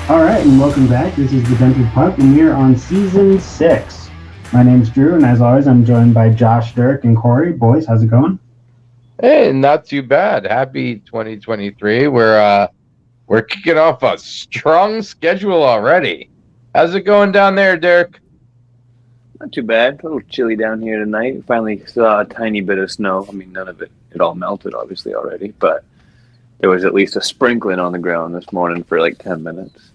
All right, and welcome back. This is the Dented Puck, and we're on Season 6. My name's Drew, and as always, I'm joined by Josh, Dirk, and Corey. Boys, how's it going? Hey, not too bad. Happy 2023. We're kicking off a strong schedule already. How's it going down there, Dirk? Not too bad. A little chilly down here tonight. Finally saw a tiny bit of snow. I mean, none of it all melted, obviously, already, but there was at least a sprinkling on the ground this morning for like 10 minutes.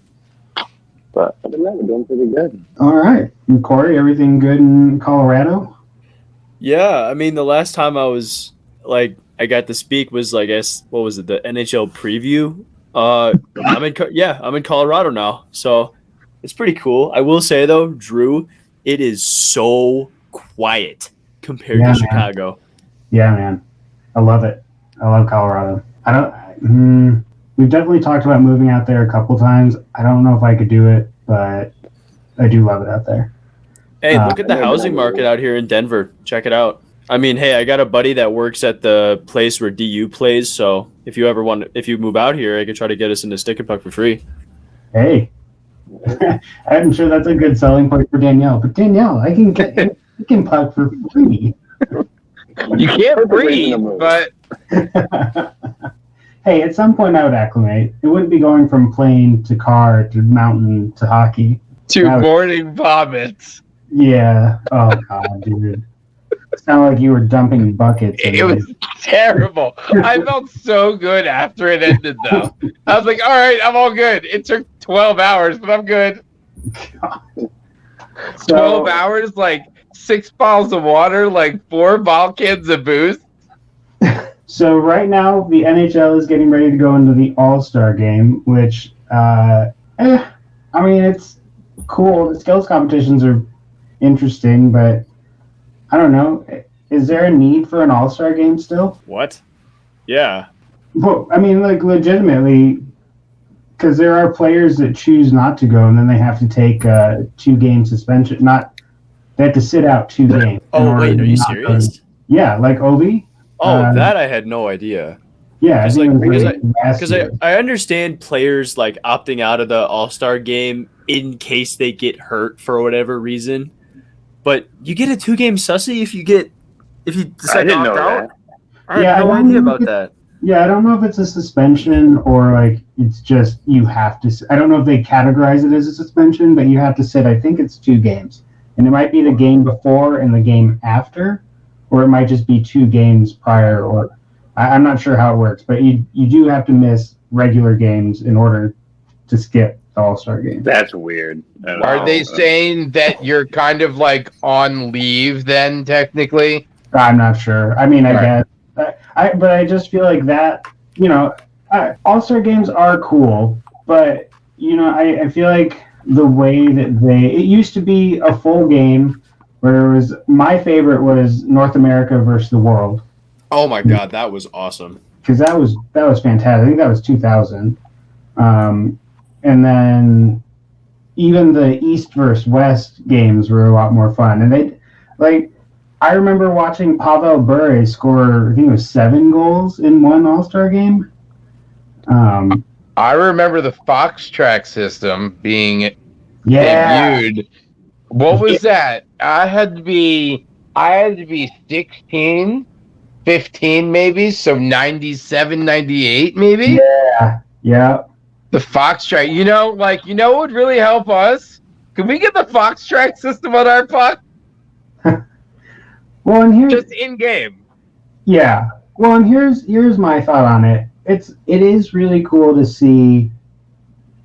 But other than that, we're doing pretty good. All right. And Corey, everything good in Colorado? Yeah, I mean, the last time I got to speak was, I guess, what was it, the NHL preview? I'm in Colorado now, so it's pretty cool. I will say, though, Drew, it is so quiet compared to Chicago. Yeah, man. I love it. I love Colorado. We've definitely talked about moving out there a couple times. I don't know if I could do it, but I do love it out there. Hey, look at the housing market out here in Denver. Check it out. I mean, hey, I got a buddy that works at the place where DU plays, so if you move out here, I could try to get us into Stick and Puck for free. Hey. I'm sure that's a good selling point for Danielle. But Danielle, I can get Stick and Puck for free. You can't breathe, but... Hey, at some point I would acclimate. It wouldn't be going from plane to car to mountain to hockey. Morning vomits. Yeah. Oh, God, dude. It sounded like you were dumping buckets. It was terrible. I felt so good after it ended, though. I was like, all right, I'm all good. It took 12 hours, but I'm good. God. 12 hours, like 6 bottles of water, like 4 bottle cans of booze. So right now, the NHL is getting ready to go into the All-Star game, which, I mean, it's cool. The skills competitions are interesting, but I don't know. Is there a need for an All-Star game still? What? Yeah. Well, I mean, like, legitimately, because there are players that choose not to go, and then they have to take a 2-game suspension. They have to sit out 2 games. Oh, wait, are you serious? Yeah, like Ovi. Oh, that I had no idea. Yeah, because I understand players opting out of the All-Star game in case they get hurt for whatever reason, but you get a 2-game sussy if you decide to opt out. I had no idea about that. Yeah, I don't know if it's a suspension or it's just you have to. I don't know if they categorize it as a suspension, but you have to sit. I think it's 2 games, and it might be the game before and the game after. Or it might just be 2 games prior, or I'm not sure how it works, but you do have to miss regular games in order to skip the All-Star game. That's weird. Are they saying that you're kind of on leave then, technically? I'm not sure. I mean, I guess. But I just feel like that, All-Star games are cool, but, I feel like the way that it used to be a full game. Where my favorite was North America versus the world. Oh my God, that was awesome. Because that was fantastic. I think that was 2000. And then even the East versus West games were a lot more fun. And I remember watching Pavel Bure score, I think it was 7 goals in one All-Star game. I remember the Fox track system being debuted. What was that? I had to be 16, 15 maybe, so 97, 98 maybe? Yeah. The Fox track. What would really help us? Can we get the Fox track system on our puck? Well, and here's just in game. Yeah. Well, and here's my thought on it. It is really cool to see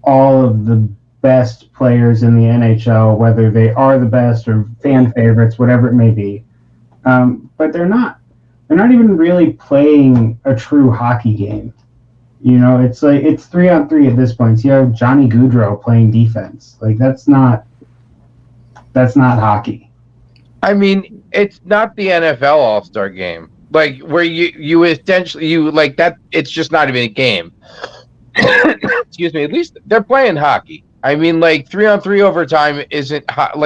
all of the best players in the NHL, whether they are the best or fan favorites, whatever it may be. But they're not even really playing a true hockey game. It's it's 3-on-3 at this point. So you have Johnny Gaudreau playing defense. That's not hockey. I mean, it's not the NFL All-Star game. Where you essentially that. It's just not even a game. Excuse me. At least they're playing hockey. I mean, 3-on-3 overtime isn't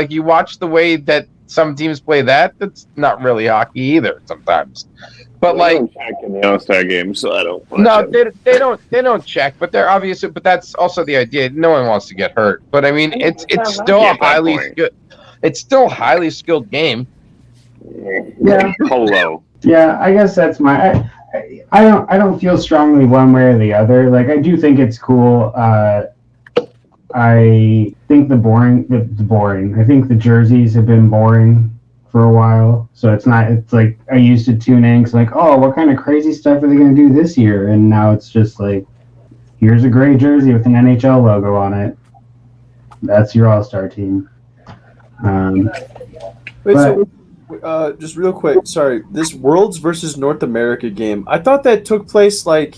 you watch the way that some teams play that. That's not really hockey either sometimes. But They like, don't check in the All-Star game, so I don't. no, they don't check. But they're obviously. But that's also the idea. No one wants to get hurt. But I mean, it's still a highly skilled. It's still a highly skilled game. Yeah. Polo. Yeah, I guess that's my. I don't feel strongly one way or the other. Like I do think it's cool. I think the boring. I think the jerseys have been boring for a while, so it's like I used to tune in because like, oh, what kind of crazy stuff are they going to do this year? And now it's just like, here's a gray jersey with an NHL logo on it. That's your all-star team. Just real quick, sorry. This Worlds versus North America game, I thought that took place like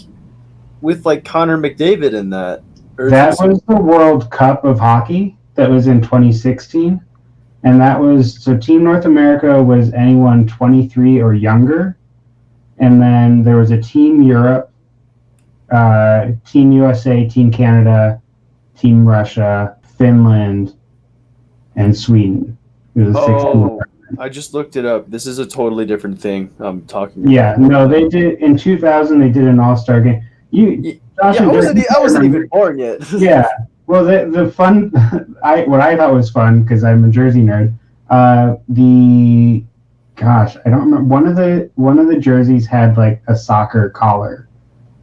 with like Connor McDavid in that. That was the World Cup of Hockey that was in 2016. And that was, so Team North America was anyone 23 or younger. And then there was a Team Europe, Team USA, Team Canada, Team Russia, Finland, and Sweden. It was 16. I just looked it up. This is a totally different thing I'm talking about. Yeah, no, they did, in 2000, they did an all-star game. I wasn't even born yet. Yeah. Well, the fun, what I thought was fun because I'm a jersey nerd. I don't remember. One of the jerseys had like a soccer collar,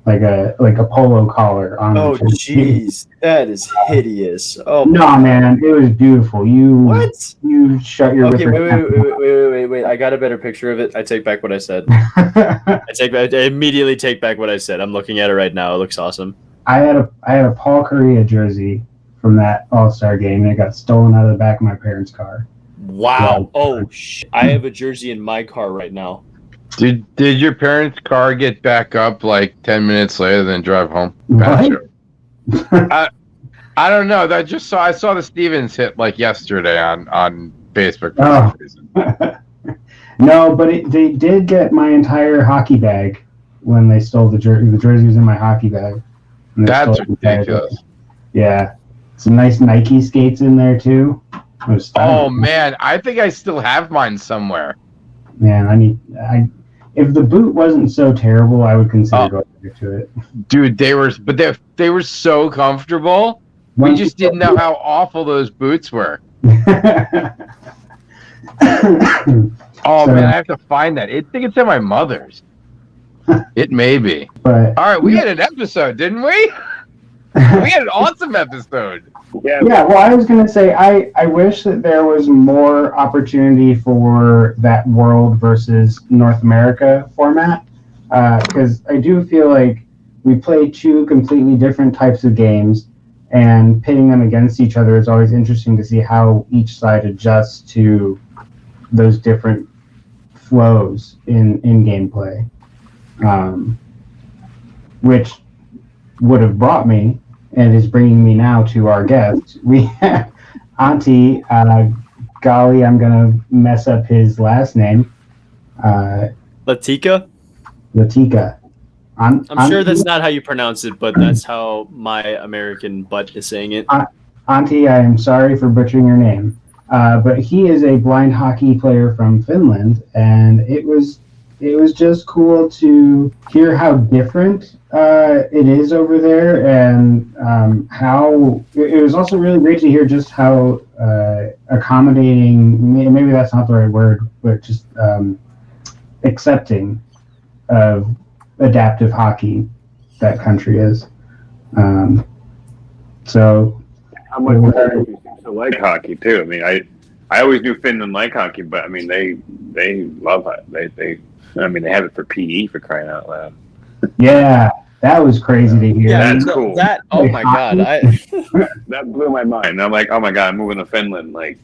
like a polo collar on. Oh, jeez, that is hideous. Oh no, man, it was beautiful. You shut your. Okay, wait. I got a better picture of it. I take back what I said. I immediately take back what I said. I'm looking at it right now. It looks awesome. I had a Paul Correa jersey from that All-Star game, and it got stolen out of the back of my parents' car. Wow. Oh, I have a jersey in my car right now. Did your parents' car get back up like 10 minutes later than drive home? What? I don't know. I saw the Stevens hit like yesterday on Facebook. Oh. No, but they did get my entire hockey bag when they stole the jersey. The jersey was in my hockey bag. That's ridiculous. Yeah. Some nice Nike skates in there, too. Oh, man. I think I still have mine somewhere. Man, if the boot wasn't so terrible, I would consider going back to it. Dude, they were so comfortable. We just didn't know how awful those boots were. Man, I have to find that. I think it's at my mother's. It may be. But, all right, we had an episode, didn't we? We had an awesome episode. Yeah, well, I was going to say, I wish that there was more opportunity for that World versus North America format, because I do feel like we play two completely different types of games, and pitting them against each other is always interesting to see how each side adjusts to those different flows in gameplay. Which would have brought me and is bringing me now to our guest. We have Antti, golly, I'm going to mess up his last name. Latikka? Latikka. I'm sure that's not how you pronounce it, but that's how my American butt is saying it. Antti, I am sorry for butchering your name. But he is a blind hockey player from Finland, and it was just cool to hear how different it is over there, and how it was also really great to hear just how accommodating, maybe that's not the right word, but just accepting of adaptive hockey that country is. So how much more to like hockey too? I mean, I always knew Finland like hockey, but I mean they love it. They have it for PE, for crying out loud. Yeah, that was crazy to hear. Yeah, that's cool. Oh my god, that blew my mind. I'm like, oh my god, I'm moving to Finland like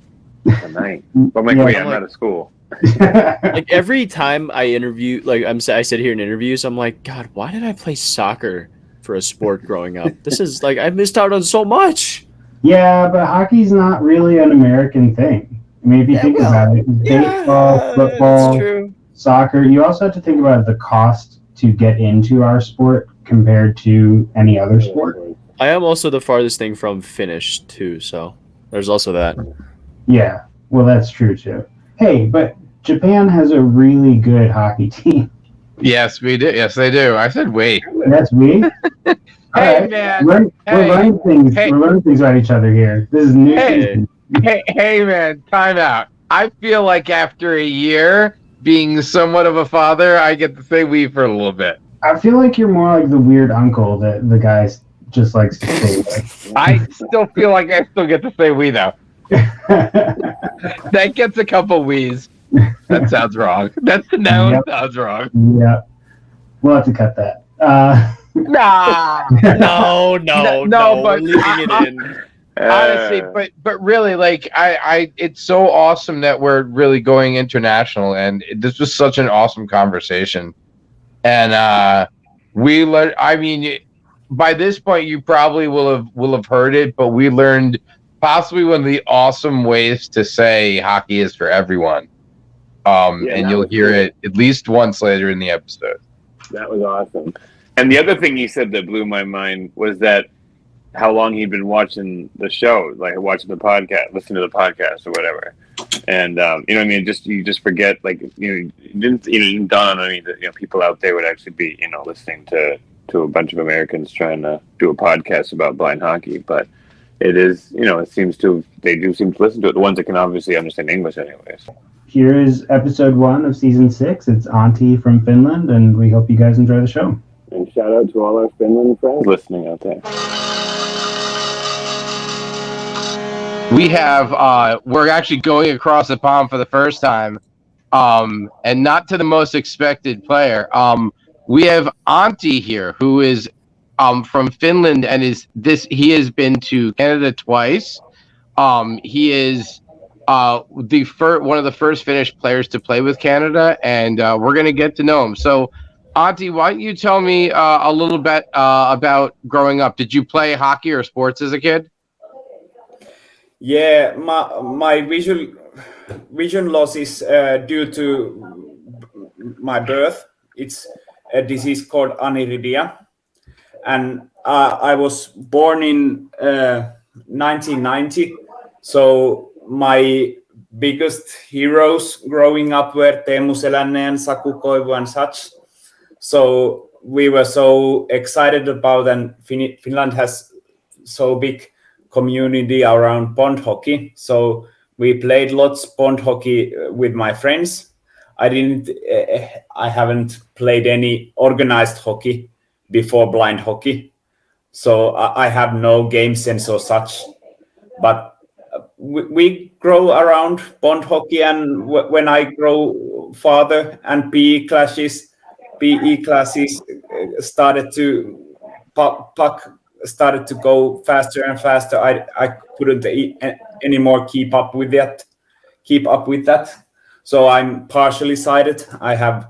tonight. But I'm like, wait, I'm out of school. Like every time I interview, like I sit here in interviews, I'm like, God, why did I play soccer for a sport growing up? This is like I missed out on so much. Yeah, but hockey's not really an American thing. I mean, if you think about it, baseball, football, soccer. You also have to think about the cost to get into our sport compared to any other sport. I am also the farthest thing from Finnish too, so there's also that. Yeah, well, that's true too. Hey, but Japan has a really good hockey team. Yes, we do. Yes, they do. I said we. That's me. Hey, man. We're learning things. Hey. We're learning things about each other here. This is new. Hey. Hey, man. Time out. I feel like after a year being somewhat of a father, I get to say we for a little bit. I feel like you're more like the weird uncle that the guys just likes to say with. I still feel like I still get to say we, though. That gets a couple wees. That sounds wrong. Sounds wrong. Yeah. We'll have to cut that. Nah. No, but we're leaving it in. Honestly, but really, like it's so awesome that we're really going international, and this was such an awesome conversation. And we learned. I mean, by this point, you probably will have heard it, but we learned possibly one of the awesome ways to say hockey is for everyone. And you'll hear it at least once later in the episode. That was awesome. And the other thing he said that blew my mind was that how long he'd been watching the show, like watching the podcast, listening to the podcast or whatever. And you know what I mean? You just forget, like, it didn't dawn on me that people out there would actually be listening to a bunch of Americans trying to do a podcast about blind hockey. But it is, they do seem to listen to it. The ones that can obviously understand English, anyways. Here is episode 1 of season 6. It's Antti from Finland, and we hope you guys enjoy the show. And shout out to all our Finland friends listening out there. We have we're actually going across the pond for the first time, and not to the most expected player. We have Antti here, who is from Finland, and he has been to Canada twice. He is one of the first Finnish players to play with Canada, and we're going to get to know him. So, Antti, why don't you tell me a little bit about growing up? Did you play hockey or sports as a kid? Yeah, my vision loss is due to my birth. It's a disease called aniridia, and I was born in 1990. So my biggest heroes growing up were Teemu Selänne and Saku Koivu and such. So we were so excited about, and Finland has so big community around pond hockey. So we played lots pond hockey with my friends. I haven't played any organized hockey before blind hockey. So I have no game sense or such, but we grow around pond hockey, and when I grow farther and PE classes started to puck started to go faster and faster. I couldn't anymore keep up with that. So I'm partially sighted. I have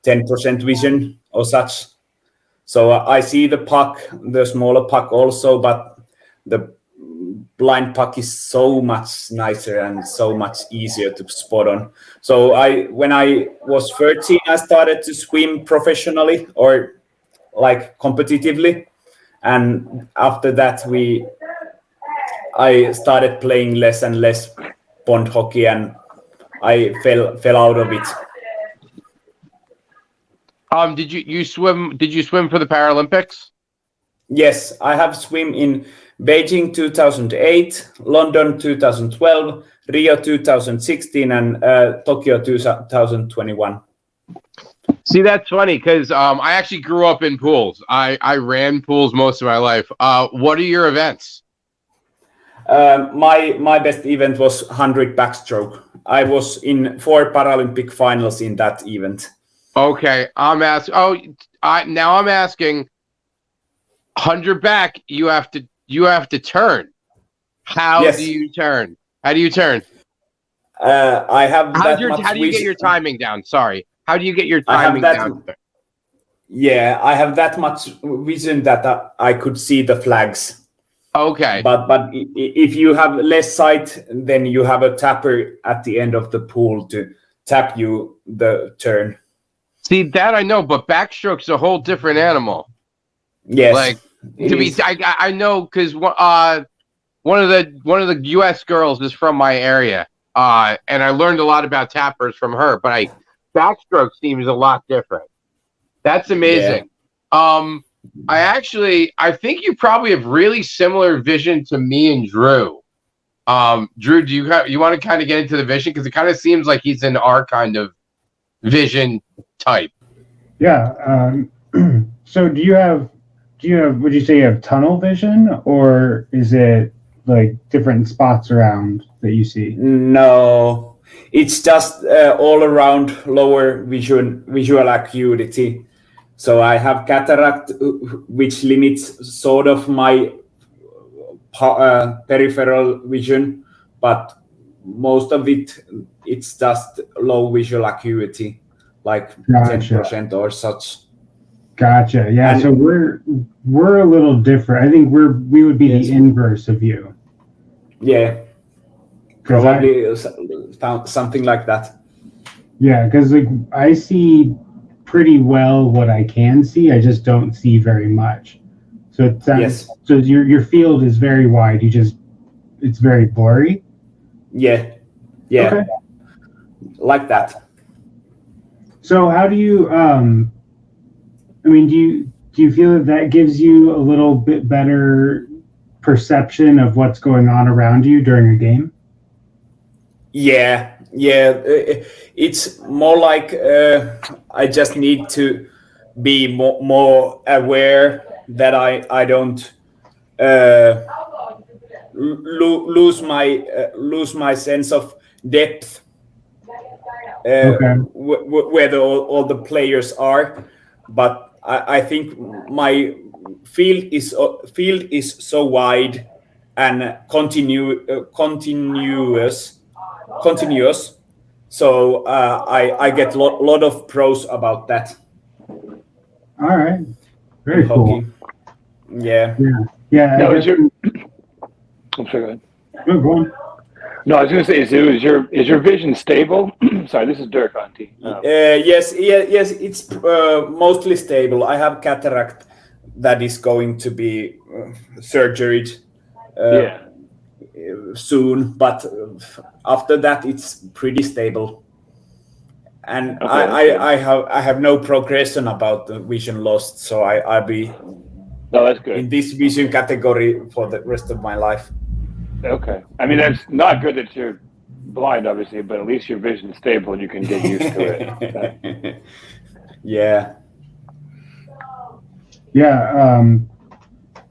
10% vision or such. So I see the puck, the smaller puck also, but the blind puck is so much nicer and so much easier to spot on. So when I was 13, I started to swim professionally or like competitively. And after that, I started playing less and less pond hockey, and I fell out of it. Did you swim? Did you swim for the Paralympics? Yes, I have swim in Beijing 2008, London 2012, Rio 2016, and Tokyo 2021. See, that's funny because I actually grew up in pools. I ran pools most of my life. What are your events? My best event was 100 backstroke. I was in 4 Paralympic finals in that event. Okay, I'm asking. Now I'm asking. 100 back, you have to turn. How do you turn? I have. How do you get your timing down? Sorry. How do you get your timing down? Yeah, I have that much vision that I could see the flags. Okay. But if you have less sight, then you have a tapper at the end of the pool to tap you the turn. See, that I know, but backstroke's a whole different animal. Yes. Like I know because one of the U.S. girls is from my area, and I learned a lot about tappers from her. But backstroke seems a lot different. That's amazing. I think you probably have really similar vision to me and Drew. Drew, do you want to kind of get into the vision, because it kind of seems like he's in our kind of vision type? Yeah. So do you have? Would you say you have tunnel vision, or is it like different spots around that you see? No, it's just all around lower visual acuity. So I have cataract, which limits sort of my peripheral vision, but most of it's just low visual acuity, like 10% or such. Gotcha. Yeah. And so we're a little different. I think we would be the inverse of you. Yeah. Probably something like that. Yeah, because like I see pretty well what I can see. I just don't see very much. So so your field is very wide. It's very blurry. Yeah. Okay. Like that. So how do you do you feel that gives you a little bit better perception of what's going on around you during a game? Yeah. It's more like I just need to be more aware that I don't lose my sense of depth where all the players are, but I think my field is so wide and continuous. So I get a lot of pros about that. All right, very cool. Yeah. No, I'm sorry, go ahead. No, go on. No, I was going to say, is your vision stable? Sorry, this is Dirk, Antti. Yes, it's mostly stable. I have cataract that is going to be surgery soon, but after that it's pretty stable. And I have no progression about the vision lost, so I'll be that's good in this vision category for the rest of my life. Okay. I mean, that's not good that you're blind, obviously, but at least your vision is stable and you can get used to it. Yeah.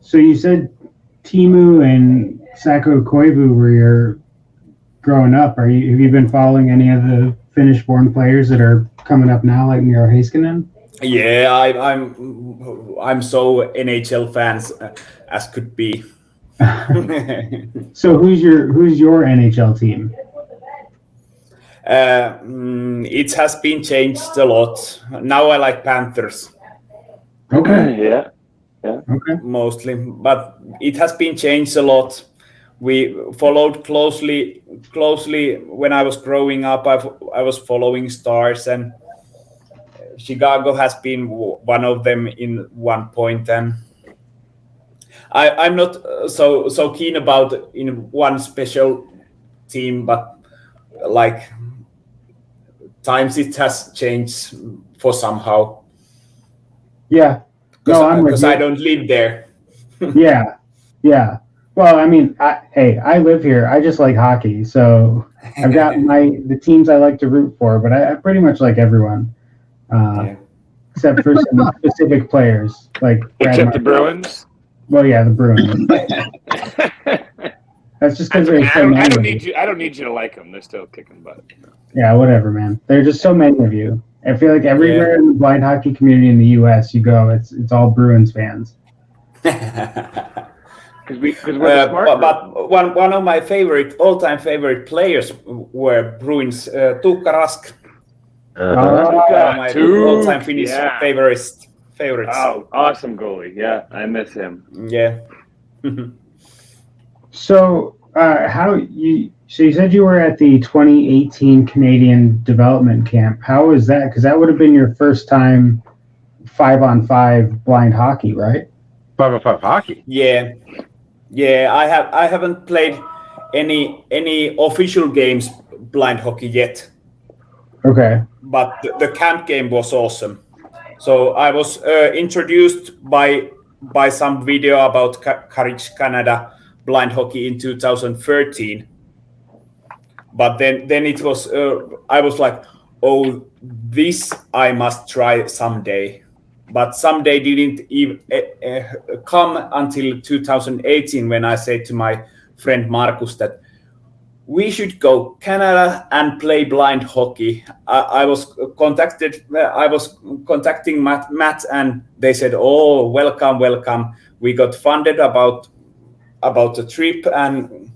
So you said Teemu and Sakko Koivu were your growing up. Have you been following any of the Finnish-born players that are coming up now, like Miro Heiskanen? Yeah, I'm so NHL fans as could be. So who's your NHL team? It has been changed a lot. Now I like Panthers. Okay. Yeah. Okay. Mostly, but it has been changed a lot. We followed closely when I was growing up. I was following Stars, and Chicago has been one of them in one point, and I'm not so keen about in one special team, but like times it has changed for somehow. Yeah. Because I don't live there. Yeah. Well, I mean, I live here. I just like hockey, so I've got the teams I like to root for, but I pretty much like everyone, except for some specific players, like except the Bruins. Well, yeah, the Bruins. That's just because there's so many. I don't need you to like them. They're still kicking butt. Yeah, whatever, man. There are just so many of you. I feel like everywhere in the blind hockey community in the U.S. you go, it's all Bruins fans. Because we're smart. But one of my all-time favorite players were Bruins, Tuukka Rask. My all-time Finnish favorites. Oh, awesome goalie! Yeah, I miss him. Yeah. So, So you said you were at the 2018 Canadian Development Camp. How was that? Because that would have been your first time 5-on-5 blind hockey, right? 5-on-5 hockey. Yeah. I haven't played any official games blind hockey yet. Okay. But the camp game was awesome. So I was introduced by some video about Courage Canada blind hockey in 2013. But then it was I was like, oh, this I must try someday. But someday didn't even come until 2018 when I said to my friend Markus that we should go Canada and play blind hockey. I was contacting Matt, and they said, "Oh, welcome. We got funded about the trip and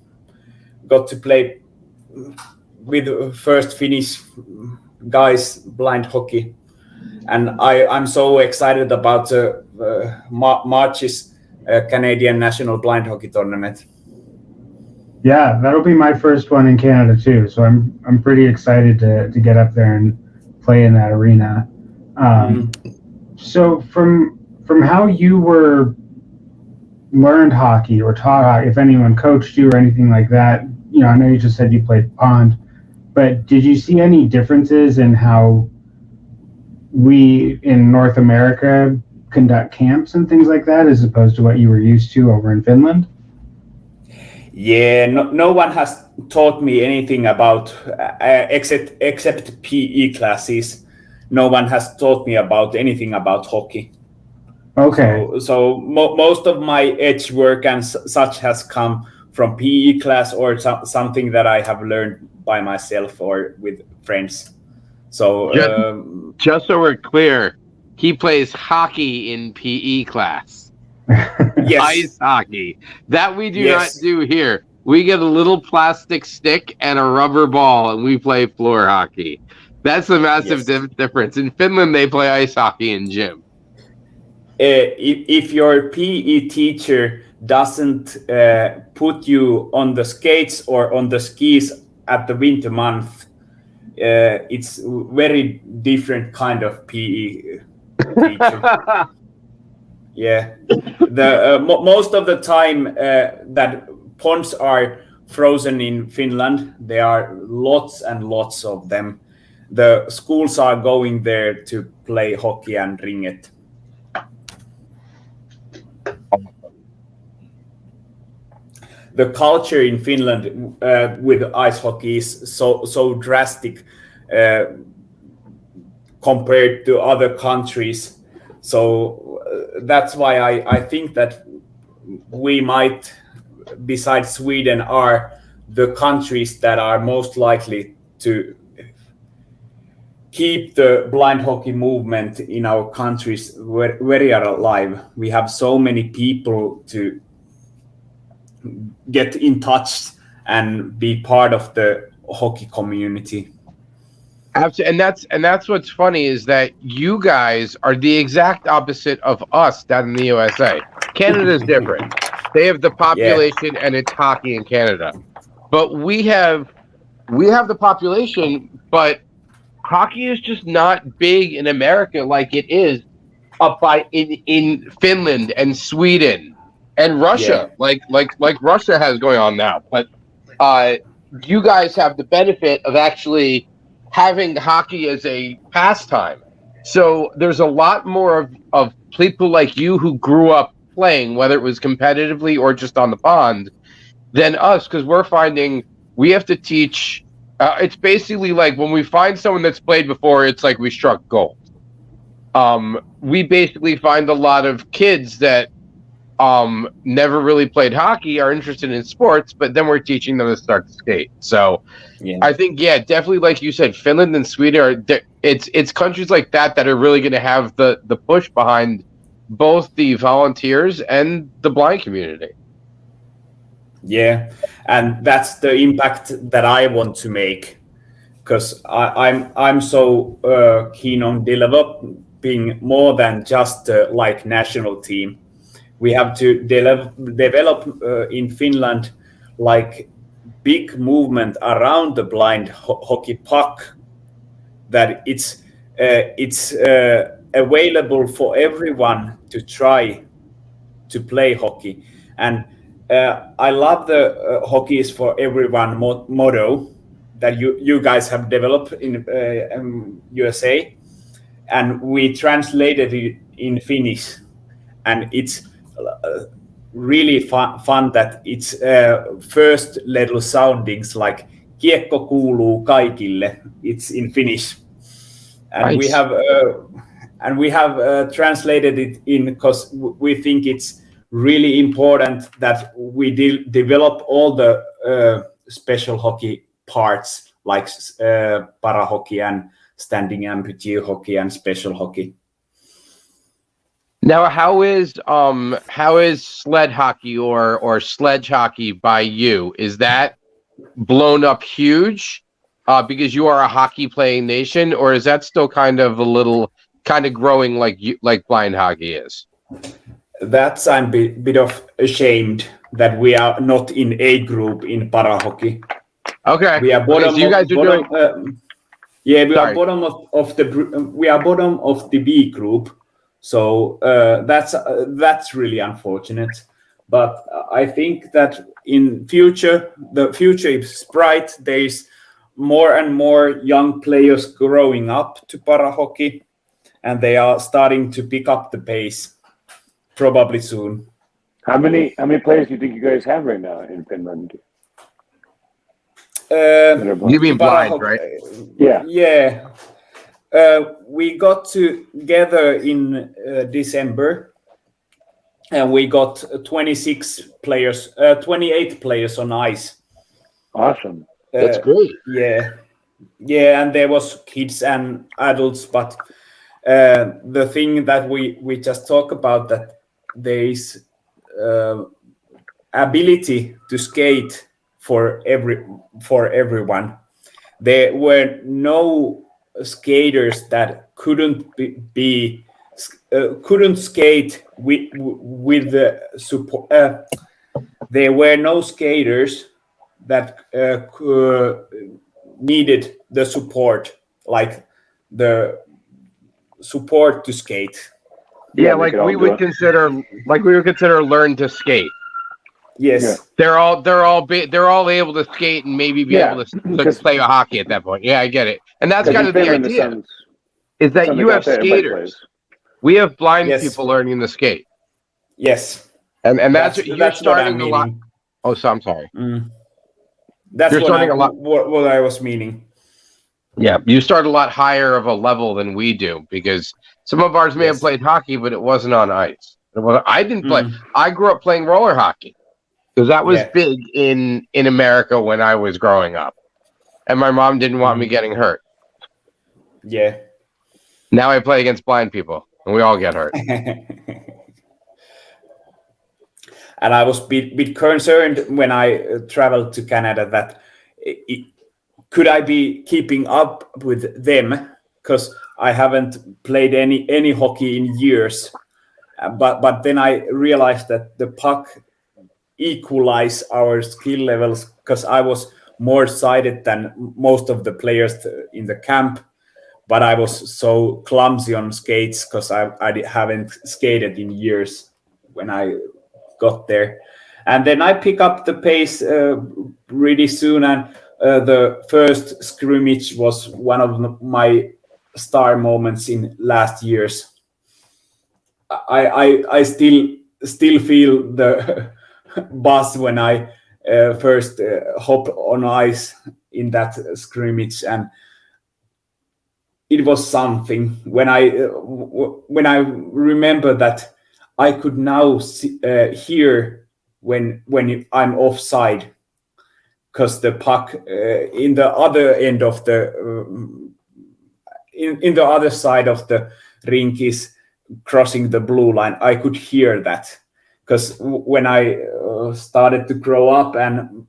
got to play with first Finnish guys blind hockey." And I'm so excited about March's Canadian National Blind Hockey Tournament. Yeah, that'll be my first one in Canada too. So I'm pretty excited to get up there and play in that arena. So from how you were learned hockey or taught hockey, if anyone coached you or anything like that, I know you just said you played pond, but did you see any differences in how we in North America conduct camps and things like that as opposed to what you were used to over in Finland? Yeah, no one has taught me anything about except PE classes. No one has taught me about anything about hockey. Okay. So most of my edge work and such has come from PE class or something that I have learned by myself or with friends. So just so we're clear, he plays hockey in PE class. Yes. Ice hockey. That we do not do here. We get a little plastic stick and a rubber ball, and we play floor hockey. That's the massive difference. In Finland, they play ice hockey in gym. If your PE teacher doesn't put you on the skates or on the skis at the winter month, it's very different kind of PE teacher. Yeah, most of the time that ponds are frozen in Finland, there are lots and lots of them. The schools are going there to play hockey and ringet. The culture in Finland with ice hockey is so drastic compared to other countries. So that's why I think that we might, besides Sweden, are the countries that are most likely to keep the blind hockey movement in our countries very alive. We have so many people to get in touch and be part of the hockey community. Absolutely, and that's what's funny is that you guys are the exact opposite of us down in the USA. Canada's different. They have the population and it's hockey in Canada, but we have the population, but hockey is just not big in America like it is up in Finland and Sweden and Russia, like Russia has going on now. But you guys have the benefit of actually having hockey as a pastime. So there's a lot more of people like you who grew up playing, whether it was competitively or just on the pond, than us, because we're finding we have to teach. It's basically like when we find someone that's played before, it's like we struck gold. We basically find a lot of kids that never really played hockey are interested in sports, but then we're teaching them to start to skate. So I think, definitely, like you said, Finland and Sweden are it's countries like that are really going to have the push behind both the volunteers and the blind community. Yeah, and that's the impact that I want to make, because I'm so keen on developing more than just like national team. We have to develop in Finland like big movement around the blind hockey puck, that it's available for everyone to try to play hockey. And I love the hockey is for everyone motto that you guys have developed in USA. and we translated it in Finnish, and it's really fun that it's first little soundings like kiekko kuuluu kaikille. It's in Finnish, and Nice. we have translated it in because we think it's really important that we develop all the special hockey parts like para hockey and standing amputee hockey and special hockey. Now, how is sled hockey or sledge hockey by you? Is that blown up huge because you are a hockey playing nation, or is that still kind of growing like blind hockey is? That's I'm a bit of ashamed that we are not in A group in para hockey. Okay, we are bottom. So you guys are doing. Are bottom of the B group. So that's really unfortunate. But I think that in the future is bright. There's more and more young players growing up to para hockey, and they are starting to pick up the pace. Probably soon. How many players do you think you guys have right now in Finland? You mean blind, right? Yeah. Yeah. We got together in December, and we got 28 players on ice. Awesome. That's great. Yeah, and there was kids and adults, but the thing that we just talk about that there is ability to skate for everyone. There were no skaters that couldn't skate with the support. There were no skaters that needed the support, like the support to skate. Yeah, like we would consider learn to skate. Yes, yeah. They're all able to skate and maybe be able to play hockey at that point. Yeah, I get it, and that's kind of the idea. Is that you have skaters? We have blind people learning to skate. Yes, and that's you're starting a lot. Oh, so I'm sorry. That's what I was meaning. Yeah, you start a lot higher of a level than we do because some of ours may have played hockey, but it wasn't on ice. I didn't play. I grew up playing roller hockey because that was big in America when I was growing up, and my mom didn't want me getting hurt. Yeah. Now I play against blind people, and we all get hurt. And I was a bit concerned when I traveled to Canada that could I be keeping up with them, because I haven't played any hockey in years. But then I realized that the puck equalize our skill levels because I was more sighted than most of the players in the camp. But I was so clumsy on skates because I haven't skated in years when I got there. And then I pick up the pace really soon. And the first scrimmage was one of my star moments in last year's. I still feel the buzz when I first hopped on ice in that scrimmage, and it was something when I remember that I could now hear when I'm offside, because the puck in the other end of the in the other side of the rink is crossing the blue line. I could hear that because when I started to grow up and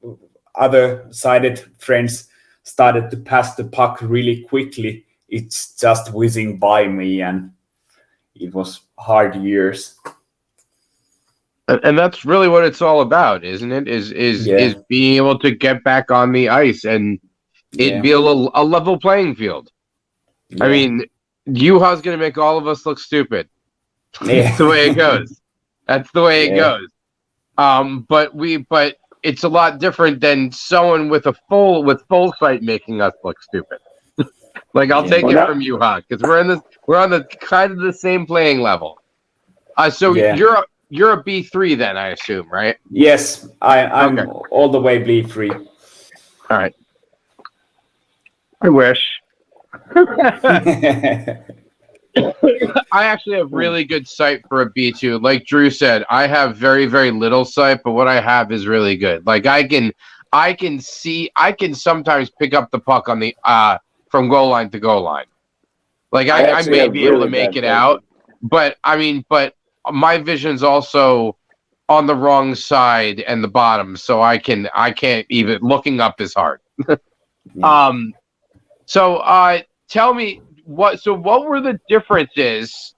other sided friends started to pass the puck really quickly, it's just whizzing by me, and it was hard years. And that's really what it's all about, isn't it? Is being able to get back on the ice and it be a level playing field. Yeah. I mean, Juha's going to make all of us look stupid. That's the way it goes. That's the way it goes. But it's a lot different than someone with full sight making us look stupid. Like I'll take Well, it that- from you, Hawk, because we're on the kind of the same playing level. So Yeah. you're a B3 then, I assume, right? Yes, I'm Okay. all the way bleed free. All right. I wish. I actually have really good sight for a B2. Like Drew said, I have very, very little sight, but what I have is really good. Like I can sometimes pick up the puck on the from goal line to goal line. Like I actually may have be able to really make bad it sight. out, but my vision's also on the wrong side and the bottom, so I can't even looking up is hard. So tell me what were the differences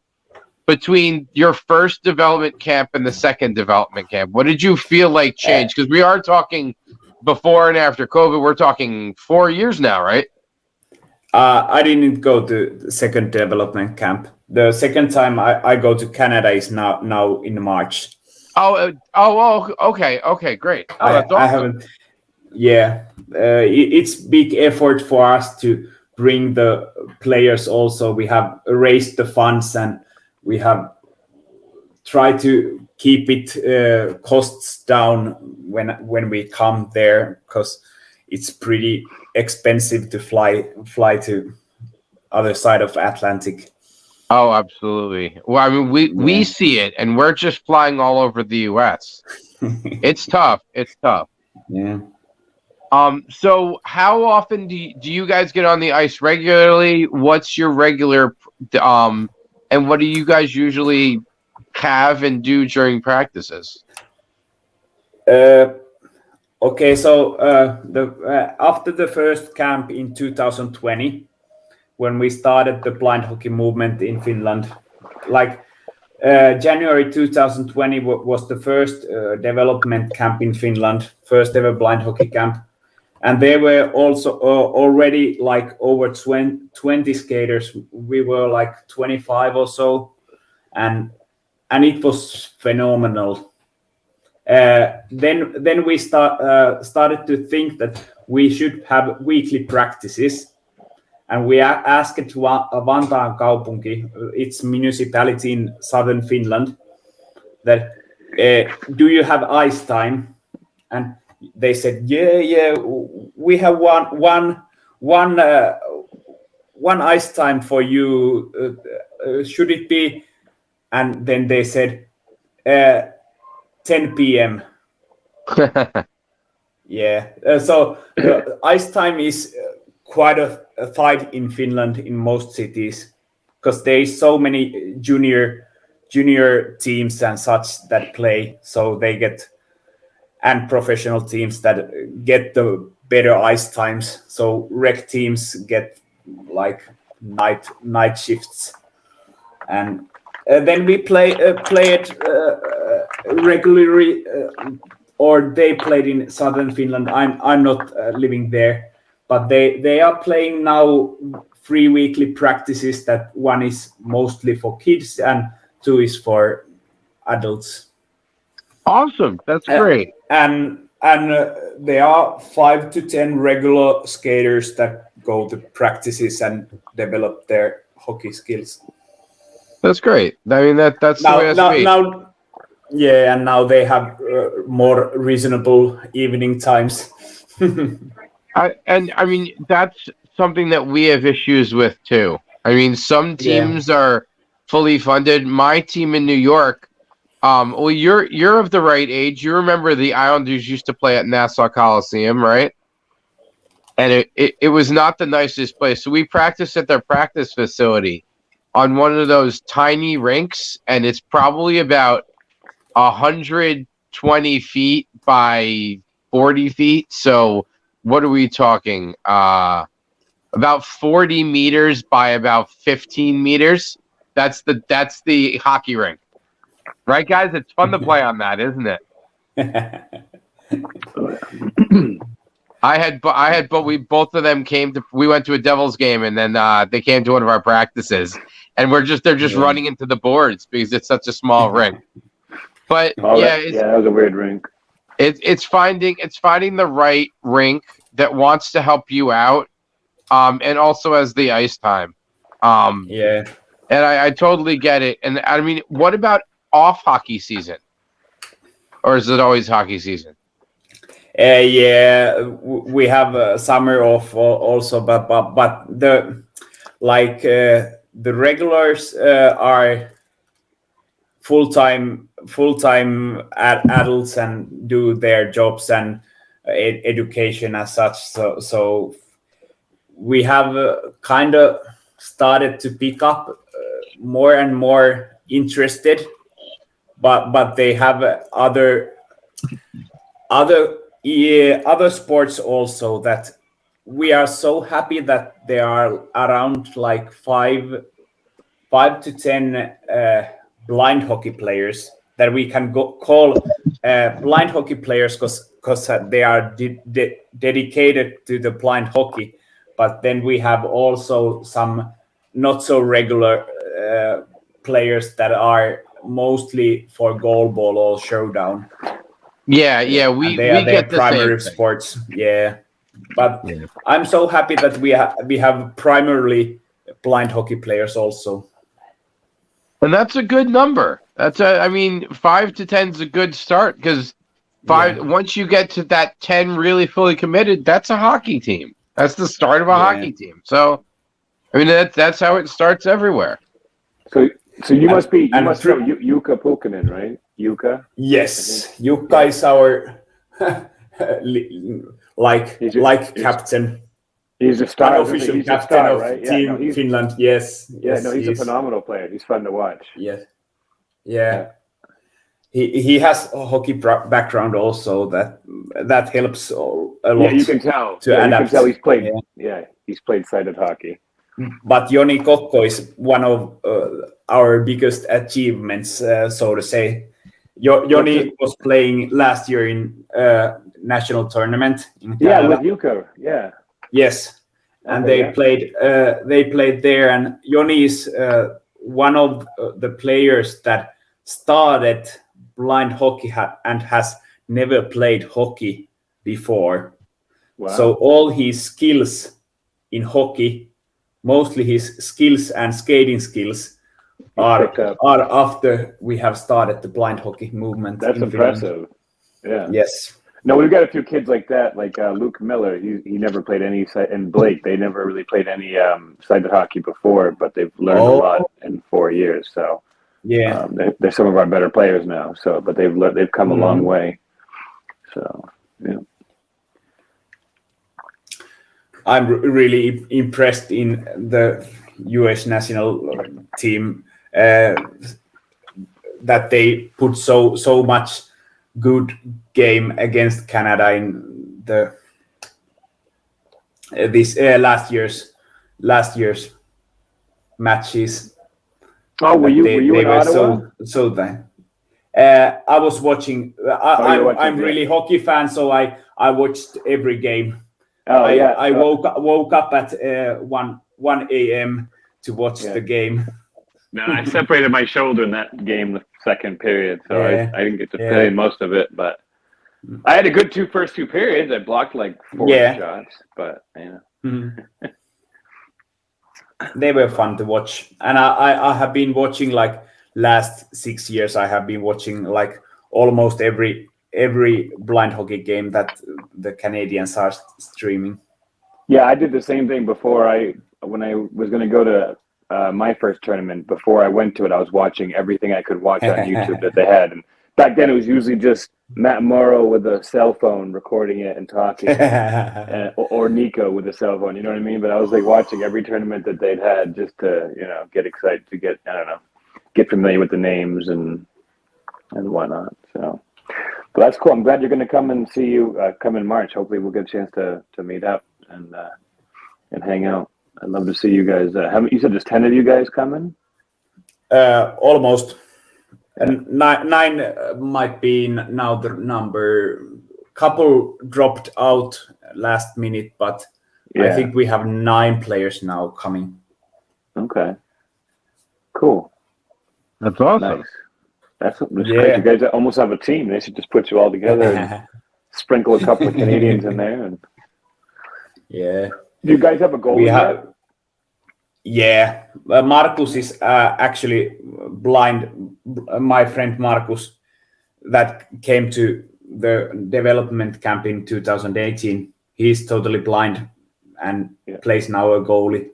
between your first development camp and the second development camp? What did you feel like changed? Because we are talking before and after COVID, we're talking 4 years now, right? I didn't go to the second development camp. The second time I go to Canada is now in March. Okay, great. Oh, that's awesome. I haven't. Yeah, it's big effort for us to bring the players. Also, we have raised the funds and we have tried to keep it costs down when we come there, because it's pretty expensive to fly to other side of Atlantic. Oh, absolutely. Well, I mean, we see it, and we're just flying all over the U.S. It's tough. It's tough. Yeah. So how often do you guys get on the ice regularly? What's your regular, and what do you guys usually have and do during practices? Okay, so after the first camp in 2020, when we started the blind hockey movement in Finland, like January 2020 was the first development camp in Finland, first ever blind hockey camp. And there were also already like over 20 skaters. We were like 25 or so. And it was phenomenal. Then we started to think that we should have weekly practices. And we asked Vantaan kaupunki, its municipality in southern Finland, that do you have ice time? And they said, yeah, we have one ice time for you. Should it be? And then they said 10 p.m. Yeah. So ice time is quite a fight in Finland in most cities, because there is so many junior teams and such that play, so they get, and professional teams that get the better ice times. So rec teams get like night shifts, and then we play it regularly, or they played in southern Finland. I'm not living there. But they are playing now 3 weekly practices, that one is mostly for kids and 2 is for adults. Awesome. That's great. And there are 5 to 10 regular skaters that go to practices and develop their hockey skills. That's great. I mean, that's the way it has to be. Yeah, and now they have more reasonable evening times. I mean, that's something that we have issues with too. I mean, some teams are fully funded. My team in New York, well, you're of the right age. You remember the Islanders used to play at Nassau Coliseum, right? And it was not the nicest place. So we practiced at their practice facility on one of those tiny rinks, and it's probably about 120 feet by 40 feet. So what are we talking? About 40 meters by about 15 meters. That's the hockey rink, right, guys? It's fun to play on that, isn't it? Both of them we went to a Devils game, and then they came to one of our practices, and they're just running into the boards because it's such a small rink. But that was a weird rink. It's finding the right rink that wants to help you out, and also as the ice time. Yeah. And I totally get it. And I mean, what about off hockey season? Or is it always hockey season? Yeah, we have summer off also, but the regulars are full-time adults and do their jobs and education as such. So we have kind of started to pick up more and more interested, but they have other sports also that we are so happy that there are around like 5 to 10 blind hockey players that we can call blind hockey players because they are dedicated to the blind hockey. But then we have also some not so regular players that are mostly for goalball or showdown. Yeah, we get the primary same sports. Yeah, but I'm so happy that we have primarily blind hockey players also. And that's a good number. I mean, 5 to 10 is a good start because once you get to that 10 really fully committed, that's a hockey team. That's the start of a hockey team. So, I mean, that's how it starts everywhere. So you must know Jukka Pulkkinen, right? Jukka? Yes, Jukka is our captain. He's a star. Unofficial He's captain a star, of right? Team Finland. Yes. He's a phenomenal player. He's fun to watch. Yes. Yeah. He has a hockey background also that helps a lot. Yeah, you can tell. To adapt. You can tell he's played. Yeah, he's played sided hockey. But Joni Kokko is one of our biggest achievements, so to say. Joni was playing last year in national tournament in Canada. Yeah, with Jukka. Yeah. Yes, and they played there, and Joni is one of the players that started blind hockey and has never played hockey before. Wow. So all his skills in hockey, mostly his skills and skating skills, are after we have started the blind hockey movement. That's impressive. Yeah. Yes. No, we've got a few kids like that, like Luke Miller. He never played any, and Blake. They never really played any sided hockey before, but they've learned a lot in 4 years. So yeah, they're some of our better players now. So, but they've come a long way. So yeah, I'm really impressed in the U.S. national team that they put so much good game against Canada in the last year's matches. Oh, were you in Ottawa? I was watching. I'm really hockey fan, so I watched every game. I woke up at 1 a.m. to watch the game. No, I separated my shoulder in that game the second period, so I didn't get to play most of it. But I had a good first two periods. I blocked like 4 shots, but they were fun to watch. And I have been watching like last 6 years. I have been watching like almost every blind hockey game that the Canadians are streaming. Yeah, I did the same thing before. When I was going to go to my first tournament, before I went to it, I was watching everything I could watch on YouTube that they had. And back then, it was usually just Matt Morrow with a cell phone recording it and talking, or Nico with a cell phone. You know what I mean? But I was like watching every tournament that they'd had just to get excited to get familiar with the names and whatnot. So, but that's cool. I'm glad you're going to come and see you come in March. Hopefully, we'll get a chance to meet up and hang out. I'd love to see you guys. You said there's 10 of you guys coming? Almost. And nine might be now the number. Couple dropped out last minute, but I think we have 9 players now coming. Okay. Cool. That's awesome. Nice. That's great. You guys almost have a team. They should just put you all together and sprinkle a couple of Canadians in there. And Do you guys have a goal? We have. Yeah, Markus is actually blind. My friend Markus, that came to the development camp in 2018. He's totally blind and plays now a goalie.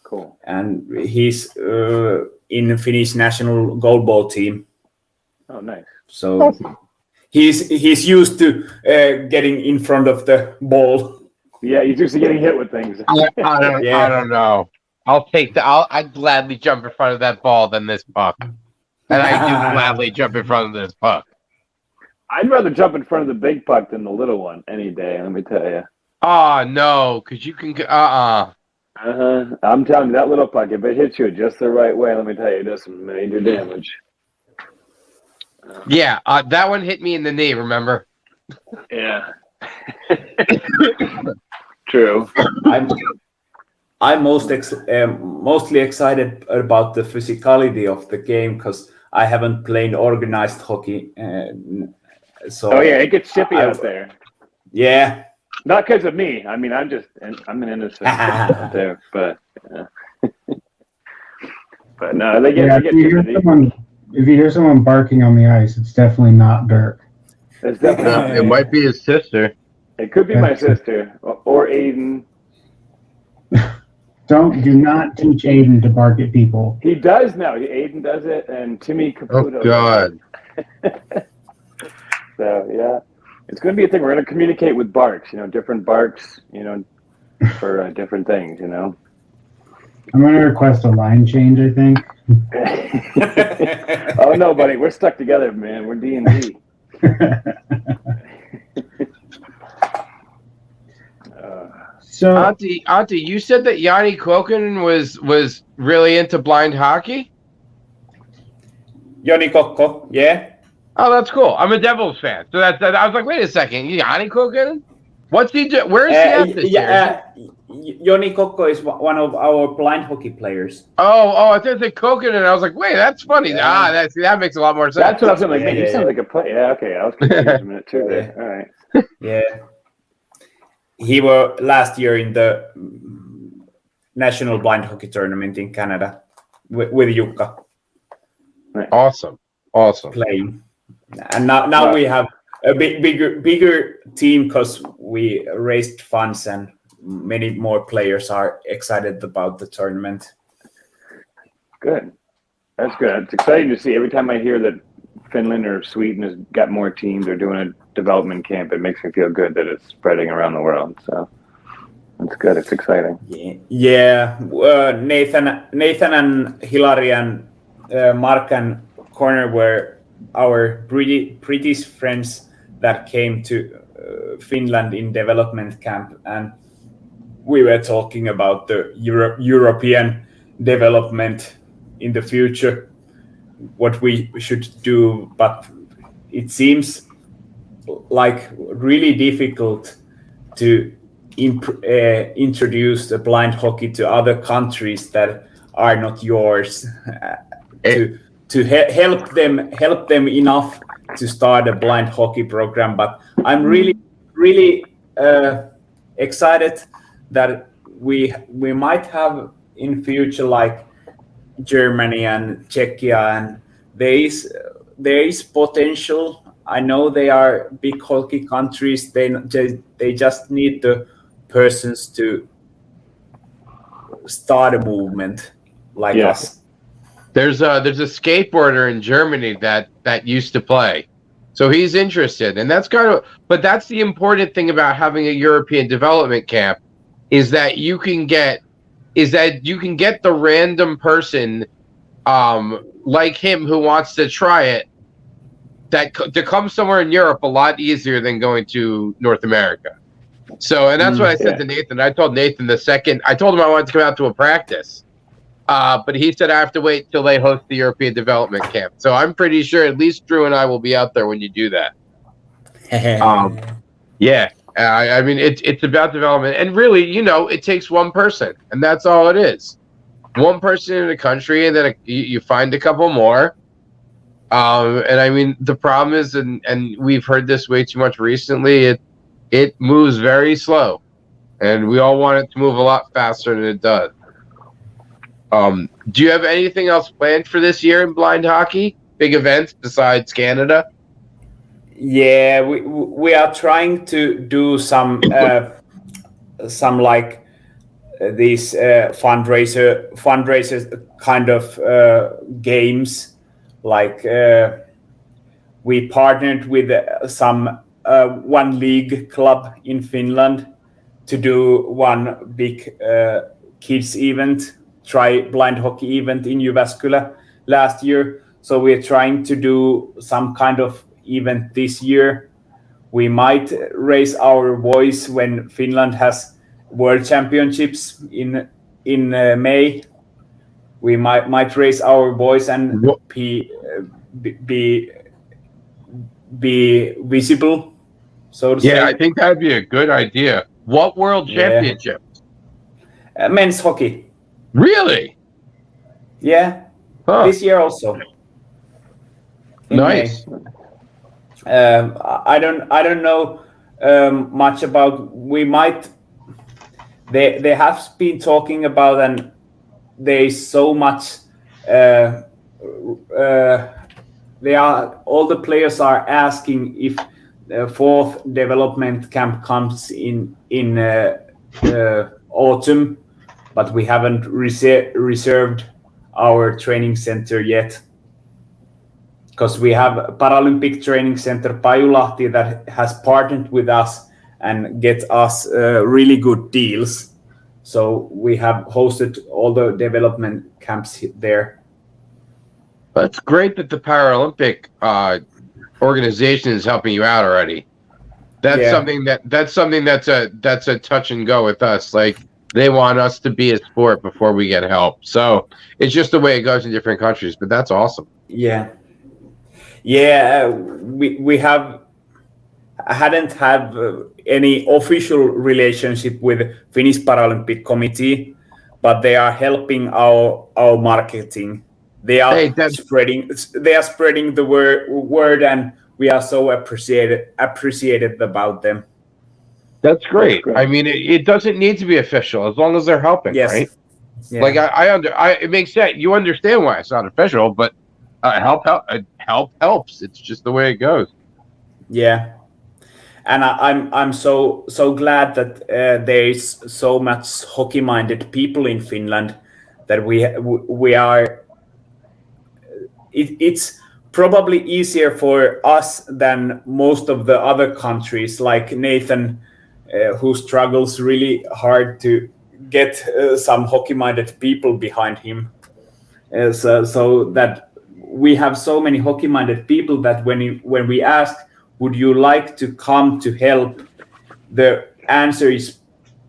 Cool. And he's in the Finnish national goalball team. Oh, nice. So awesome. He's used to getting in front of the ball. Yeah, he's used to getting hit with things. I don't know. I'd gladly jump in front of that ball than this puck. And I do gladly jump in front of this puck. I'd rather jump in front of the big puck than the little one any day, let me tell you. Oh, no, because you can... I'm telling you, that little puck, if it hits you just the right way, let me tell you, it does some major damage. Yeah, that one hit me in the knee, remember? Yeah. True. I'm mostly excited about the physicality of the game because I haven't played organized hockey. So it gets chippy out there. Yeah. Not because of me. I mean, I'm an innocent out there, but but no, they get if you hear someone barking on the ice, it's definitely not Dirk. It's definitely it might be his sister. It could be my sister or Aiden. Do not teach Aiden to bark at people. He does now. Aiden does it, and Timmy Caputo. Oh God. So yeah, it's going to be a thing. We're going to communicate with barks. Different barks. For different things. I'm going to request a line change. I think. Oh no, buddy, we're stuck together, man. We're D&D. So, Antti, you said that Yanni Kokkonen was really into blind hockey? Joni Kokko, yeah. Oh, that's cool. I'm a Devils fan. So I was like, wait a second, Yanni Kokkonen? What's he do? Where is he at this year? Joni Kokko is one of our blind hockey players. Oh, I thought it said Kokkonen. I was like, wait, that's funny. Yeah. That makes a lot more sense. That's what I was like. Man, you sound like a player. Yeah, okay. I was confused a minute too there. All right. Yeah. He was last year in the national blind hockey tournament in Canada with Jukka. Awesome. Playing. And now we have a bigger team because we raised funds and many more players are excited about the tournament. Good. That's good. It's exciting to see. Every time I hear that Finland or Sweden has got more teams or doing a development camp, it makes me feel good that it's spreading around the world. So that's good. It's exciting. Yeah. Nathan and Hilary and Mark and Connor were our British friends that came to Finland in development camp, and we were talking about the European development in the future, what we should do, but it seems like really difficult to introduce the blind hockey to other countries that are not yours, to help them enough to start a blind hockey program. But I'm really excited that we might have in future like Germany and Czechia, and there is potential. I know they are big hockey countries. They just need the persons to start a movement like us. There's a skateboarder in Germany that used to play, so he's interested, and that's but that's the important thing about having a European development camp is that you can get the random person like him who wants to try it to come somewhere in Europe a lot easier than going to North America. So, and that's what I said to Nathan. I told Nathan I told him I wanted to come out to a practice. But he said I have to wait till they host the European development camp. So I'm pretty sure at least Drew and I will be out there when you do that. I mean, it's about development. And really, it takes one person. And that's all it is. One person in the country, and then you find a couple more. And I mean, the problem is, and we've heard this way too much recently, it moves very slow. and we all want it to move a lot faster than it does. Do you have anything else planned for this year in blind hockey? Big events besides Canada? Yeah, we are trying to do some like these fundraisers kind of games. Like we partnered with some one league club in Finland to do one big kids event, try blind hockey event in Jyväskylä last year. So we're trying to do some kind of event this year. We might raise our voice when Finland has World Championships in May. We might raise our voice and be visible. So to say. I think that'd be a good idea. What World Championship? Men's hockey. Really? Yeah. Huh. This year also. Nice. I don't know much about. We might. They have been talking about, and there is so much. All the players are asking if the fourth development camp comes in autumn, but we haven't reserved our training center yet. Because we have a Paraolympic training center Pajulahti that has partnered with us and get us really good deals. So we have hosted all the development camps there. That's great that the Paralympic organization is helping you out already. That's something that's a touch and go with us. Like they want us to be a sport before we get help. So it's just the way it goes in different countries. But that's awesome. Yeah. We hadn't had any official relationship with Finnish Paralympic Committee, but they are helping our marketing. They are spreading the word, and we are so appreciated about them. That's great. I mean, it doesn't need to be official as long as they're helping, right? Yeah. Like it makes sense. You understand why it's not official, but help helps. It's just the way it goes. Yeah, and I'm so glad that there is so much hockey-minded people in Finland that we are. It's probably easier for us than most of the other countries, like Nathan, who struggles really hard to get some hockey-minded people behind him. So that we have so many hockey-minded people that when we ask, would you like to come to help, the answer is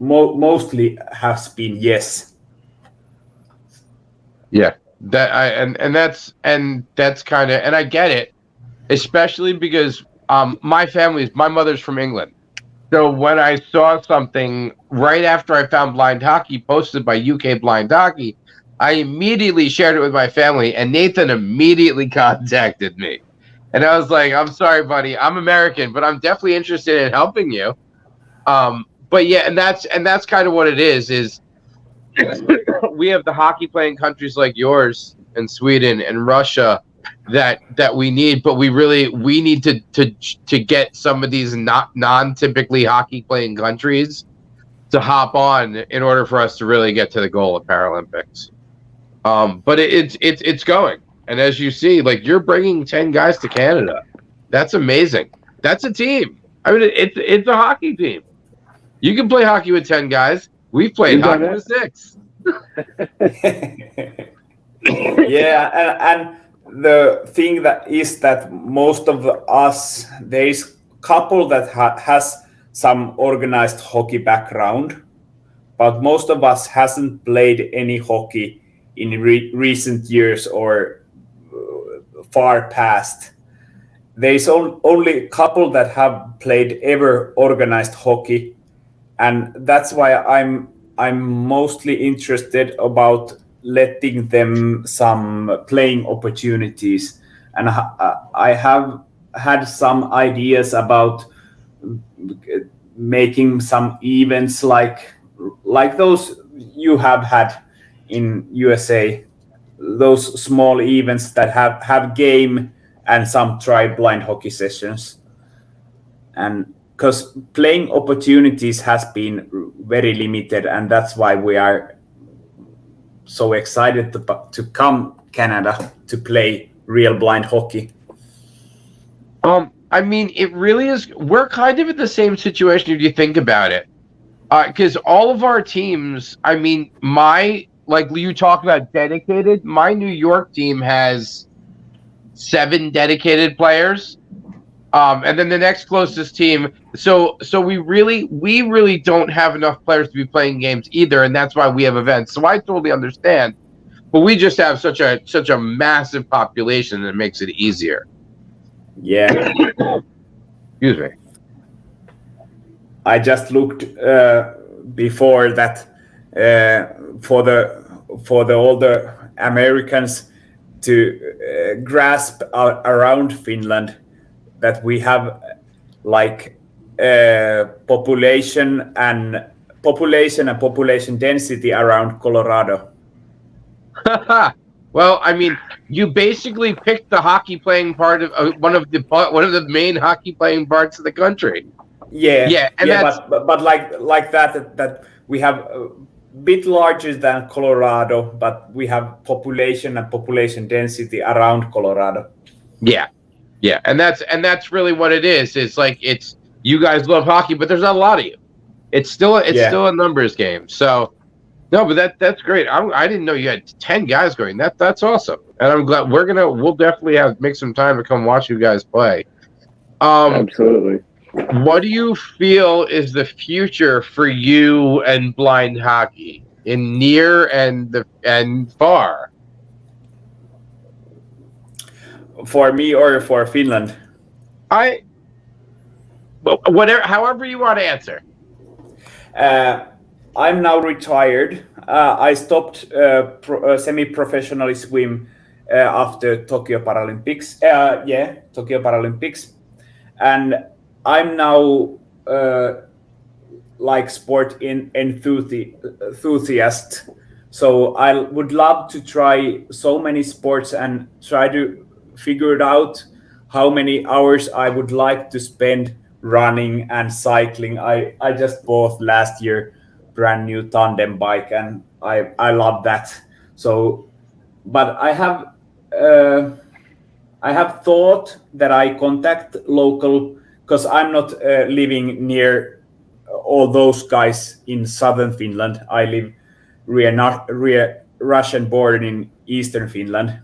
mostly has been yes. Yeah. That's kind of, and I get it, especially because my mother's from England. So when I saw something right after I found blind hockey posted by UK Blind Hockey, I immediately shared it with my family, and Nathan immediately contacted me. And I was like, I'm sorry, buddy, I'm American, but I'm definitely interested in helping you. But yeah, and that's kind of what it is we have the hockey playing countries like yours and Sweden and Russia that we need, but we need to get some of these non-typically hockey playing countries to hop on in order for us to really get to the goal of Paralympics. But it's going, and as you see, like you're bringing 10 guys to Canada. That's amazing. That's a team. I mean, it's a hockey team. You can play hockey with 10 guys. We've played hockey with 6. Yeah, and the thing that most of us, there is a couple that has some organized hockey background, but most of us hasn't played any hockey in recent years or far past. There's only a couple that have played ever organized hockey, and that's why I'm mostly interested about letting them some playing opportunities. And I have had some ideas about making some events like those you have had in USA, those small events that have game and some try blind hockey sessions. And because playing opportunities has been very limited, and that's why we are so excited to come Canada to play real blind hockey. I mean, it really is. We're kind of in the same situation if you think about it, because all of our teams. I mean, like you talk about dedicated. My New York team has 7 dedicated players, and then the next closest team. So we really don't have enough players to be playing games either, and that's why we have events. So I totally understand, but we just have such a massive population that makes it easier. Yeah. Excuse me. I just looked before that for the older Americans to grasp around Finland that we have like population and population density around Colorado. Well, I mean, you basically picked the hockey playing part of one of the main hockey playing parts of the country. Yeah, and that's, but like that we have a bit larger than Colorado, but we have population and population density around Colorado. Yeah, and that's really what it is. It's like you guys love hockey, but there's not a lot of you. It's still a numbers game. So. No, but that's great. I didn't know you had 10 guys going. That's awesome, and I'm glad we'll definitely make some time to come watch you guys play. Absolutely. What do you feel is the future for you and blind hockey in near and far? For me or for Finland? However you want to answer. I'm now retired. I stopped semi-professionally swim after Tokyo Paralympics. Tokyo Paralympics. And I'm now like sport enthusiast. So I would love to try so many sports and try to figure it out how many hours I would like to spend running and cycling. I just bought last year brand new tandem bike and I love that. So, but I have thought that I contact local, because I'm not living near all those guys in southern Finland. I live near Russian border in eastern Finland.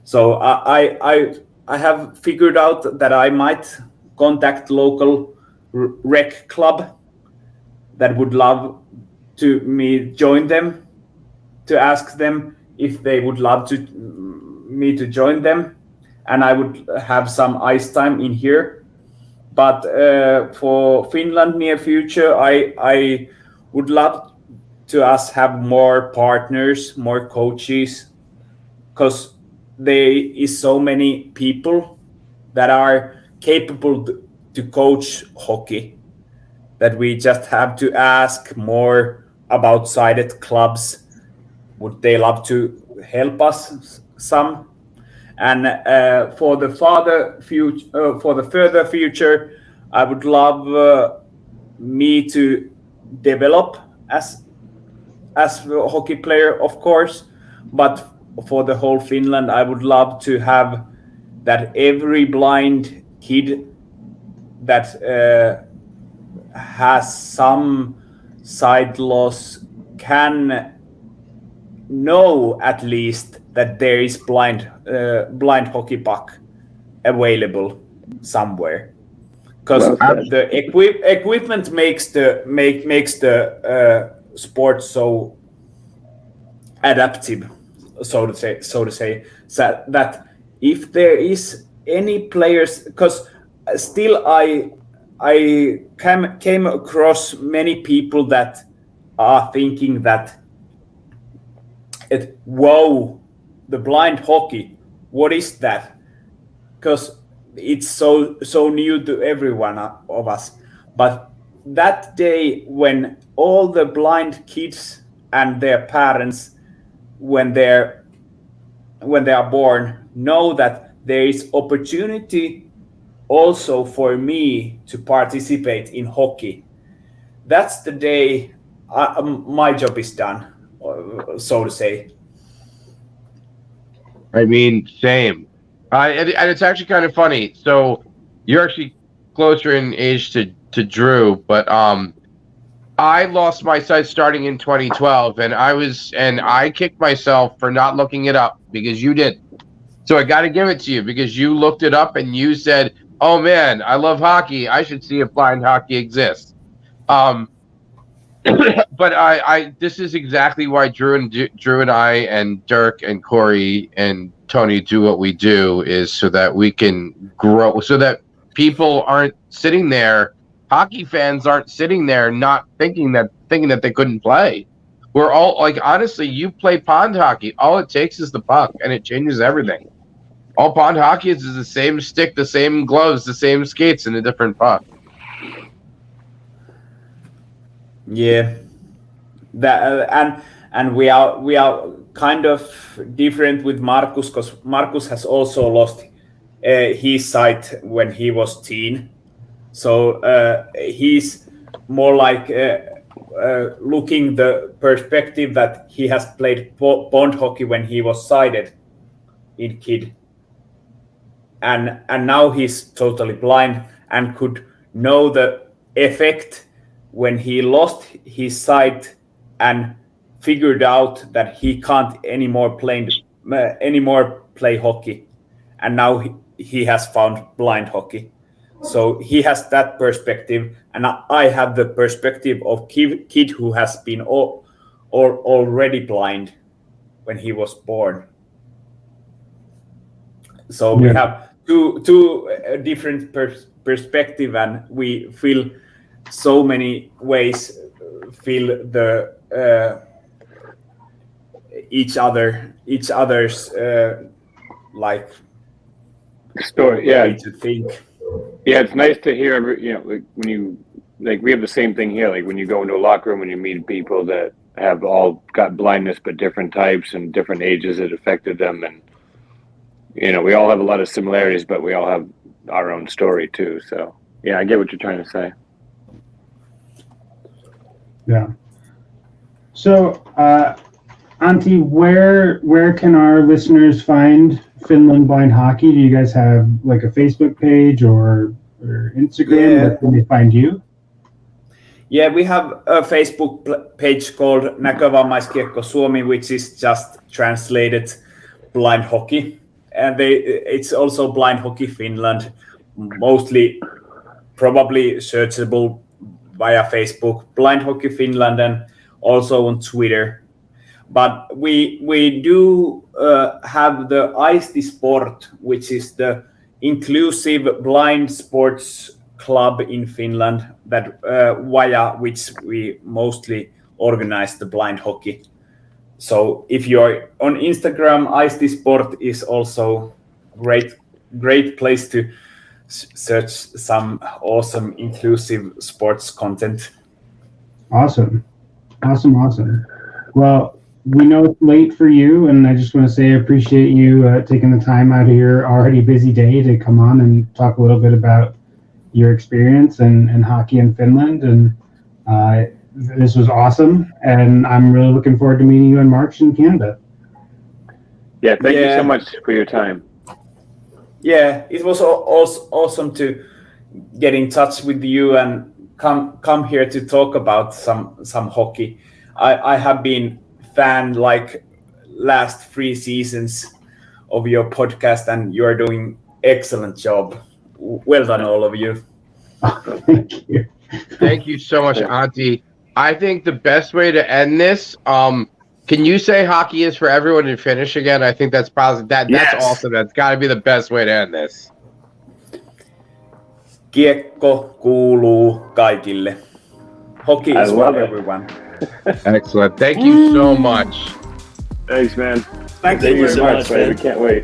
So I have figured out that I might contact local rec club that would love to me join them, to ask them if they would love me to join them, and I would have some ice time in here. But for Finland near future, I would love to us have more partners, more coaches, because there is so many people that are capable to coach hockey, that we just have to ask more about sided clubs. Would they love to help us some? And for the further future, I would love me to develop as a hockey player, of course, but for the whole Finland, I would love to have that every blind kid that has some sight loss can know at least that there is blind hockey puck available somewhere, because the equipment makes the sport so adaptive, so to say that if there is any players, because still I came across many people that are thinking that the blind hockey, what is that? Because it's so new to everyone of us. But that day when all the blind kids and their parents, when they are born, know that there is opportunity also for me to participate in hockey. That's the day my job is done, so to say. I mean, same. And it's actually kind of funny. So you're actually closer in age to Drew, but I lost my sight starting in 2012, and I kicked myself for not looking it up because you did. So I got to give it to you because you looked it up and you said, "Oh man, I love hockey. I should see if blind hockey exists." But this is exactly why Drew and I and Dirk and Corey and Tony do what we do, is so that we can grow, so that people aren't sitting there, hockey fans aren't sitting there not thinking that they couldn't play. We're all like, honestly, you play pond hockey, all it takes is the puck and it changes everything. All pond hockey is the same stick, the same gloves, the same skates, and a different puck. Yeah, that and we are kind of different with Markus, because Markus has also lost his sight when he was teen. So he's more like looking the perspective that he has played pond hockey when he was sighted in kid, and now he's totally blind and could know the effect when he lost his sight and figured out that he can't anymore play hockey, and now he has found blind hockey. So he has that perspective, and I have the perspective of kid who has been already blind when he was born. So we have two different perspective, and we feel so many ways feel the each other's like story. Way to think. Yeah, it's nice to hear. Like when you we have the same thing here. Like when you go into a locker room and you meet people that have all got blindness, but different types and different ages that affected them, and we all have a lot of similarities, but we all have our own story too. So yeah, I get what you're trying to say. Yeah. So, Antti, where can our listeners find Finland Blind Hockey? Do you guys have like a Facebook page or Instagram? Yeah. Where can they find you? Yeah, we have a Facebook page called Näkövammaiskiekko Suomi, which is just translated blind hockey, and it's also Blind Hockey Finland, mostly probably searchable via Facebook, Blind Hockey Finland, and also on Twitter. But we do have the Aisti Sport, which is the inclusive blind sports club in Finland, that via which we mostly organize the blind hockey. So if you're on Instagram, Aisti Sport is also great place to search some awesome inclusive sports content. Awesome. Well, we know it's late for you, and I just want to say I appreciate you taking the time out of your already busy day to come on and talk a little bit about your experience and hockey in Finland. And this was awesome, and I'm really looking forward to meeting you in March in Canada. Yeah, thank you so much for your time. Yeah, it was also awesome to get in touch with you and come here to talk about some hockey. I have been fan like last 3 seasons of your podcast, and you are doing excellent job. Well done, all of you. Thank you. Thank you so much, Antti. I think the best way to end this, can you say hockey is for everyone in Finnish again? I think that's probably that's awesome. That's got to be the best way to end this. Kiekko kuuluu kaikille. Hockey is for everyone. Excellent. Thank you so much. Thanks, man. Thank you you very so much, much, man. We can't wait.